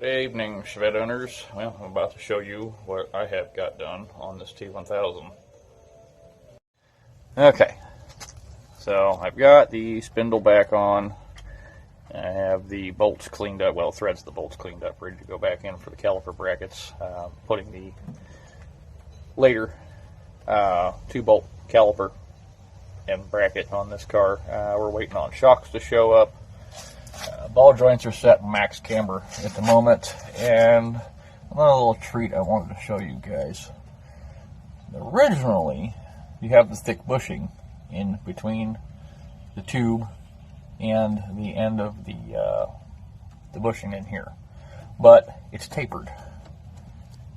Good evening, Chevette owners. Well, I'm about to show you what I have got done on this T1000. Okay, so I've got the spindle back on. I have the bolts cleaned up, well, threads of the bolts cleaned up, ready to go back in for the caliper brackets. Putting the later 2-bolt caliper and bracket on this car. We're waiting on shocks to show up. Ball joints are set in max camber at the moment, and another little treat I wanted to show you guys. Originally, you have the thick bushing in between the tube and the end of the bushing in here, but it's tapered.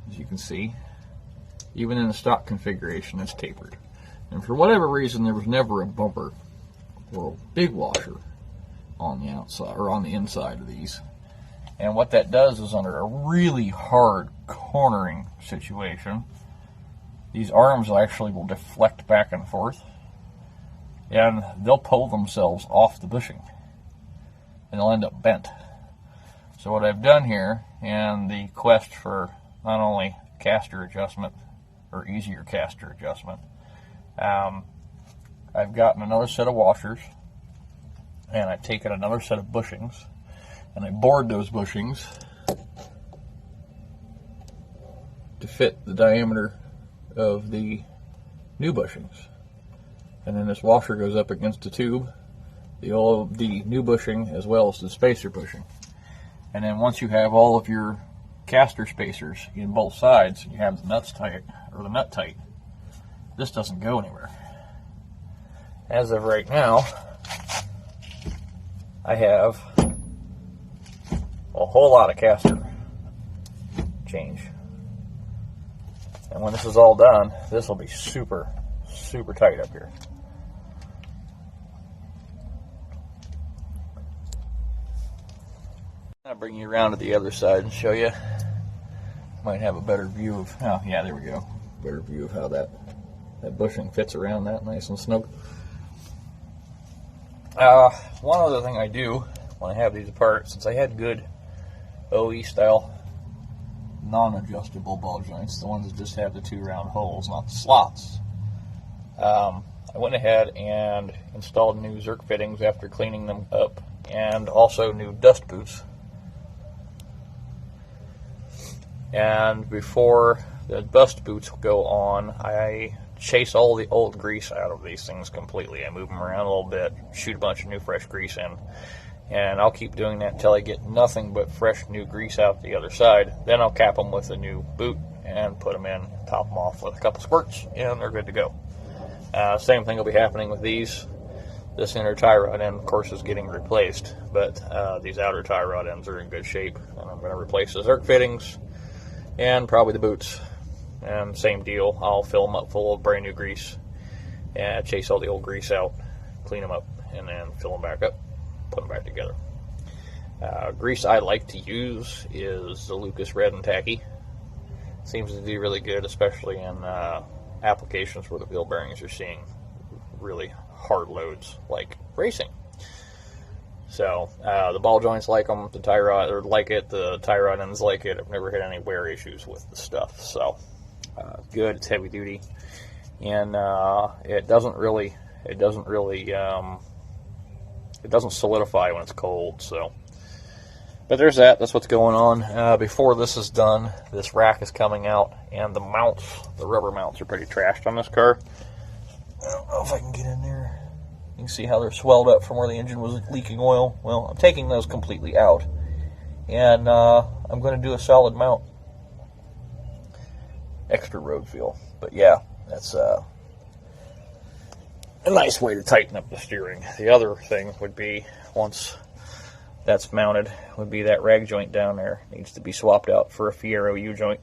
As you can see, even in the stock configuration, it's tapered. And for whatever reason, there was never a bumper or a big washer on the outside or on the inside of these. And what that does is, under a really hard cornering situation, these arms actually will deflect back and forth, and they'll pull themselves off the bushing, and they'll end up bent. So what I've done here, in the quest for not only caster adjustment or easier caster adjustment, I've gotten another set of washers, and I've taken another set of bushings, and I bored those bushings to fit the diameter of the new bushings. And then this washer goes up against the tube, the new bushing as well as the spacer bushing. And then once you have all of your caster spacers in both sides, and you have the nuts tight, or the nut tight, this doesn't go anywhere. As of right now, I have a whole lot of caster change. And when this is all done, this will be super, super tight up here. I'll bring you around to the other side and show you. Might have a better view of, oh yeah, there we go. Better view of how that bushing fits around that nice and snug. One other thing I do when I have these apart, since I had good OE style non-adjustable ball joints, the ones that just have the 2 round holes, not the slots, I went ahead and installed new Zerk fittings after cleaning them up, and also new dust boots. And before the dust boots go on, I chase all the old grease out of these things completely. I move them around a little bit, shoot a bunch of new fresh grease in, and I'll keep doing that until I get nothing but fresh new grease out the other side. Then I'll cap them with a new boot and put them in, top them off with a couple squirts, and they're good to go. Same thing will be happening with these. This inner tie rod end, of course, is getting replaced, but these outer tie rod ends are in good shape, and I'm going to replace the Zerk fittings and probably the boots. And same deal, I'll fill them up full of brand new grease and chase all the old grease out, clean them up, and then fill them back up, put them back together. Grease I like to use is the Lucas Red and Tacky. Seems to do really good, especially in applications where the wheel bearings are seeing really hard loads like racing. So the ball joints like them, the tie rod like it, the tie rod ends like it. I've never had any wear issues with the stuff. So good, it's heavy duty, and it doesn't solidify when it's cold. So, but there's that. That's what's going on. Before this is done, this rack is coming out, and the mounts, the rubber mounts, are pretty trashed on this car. I don't know if I can get in there. You can see how they're swelled up from where the engine was leaking oil. Well, I'm taking those completely out, and I'm going to do a solid mount. Extra road feel. But yeah, that's a nice way to tighten up the steering. The other thing would be, once that's mounted, would be that rag joint down there. Needs to be swapped out for a Fiero U-joint.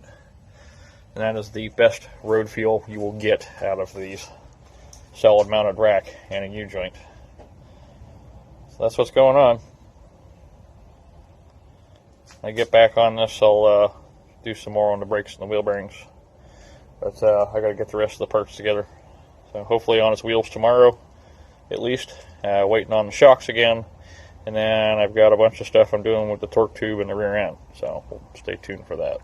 And that is the best road feel you will get out of these solid mounted rack and a U-joint. So that's what's going on. When I get back on this, I'll do some more on the brakes and the wheel bearings. But I got to get the rest of the parts together. So hopefully on its wheels tomorrow, at least. Waiting on the shocks again. And then I've got a bunch of stuff I'm doing with the torque tube and the rear end, so stay tuned for that.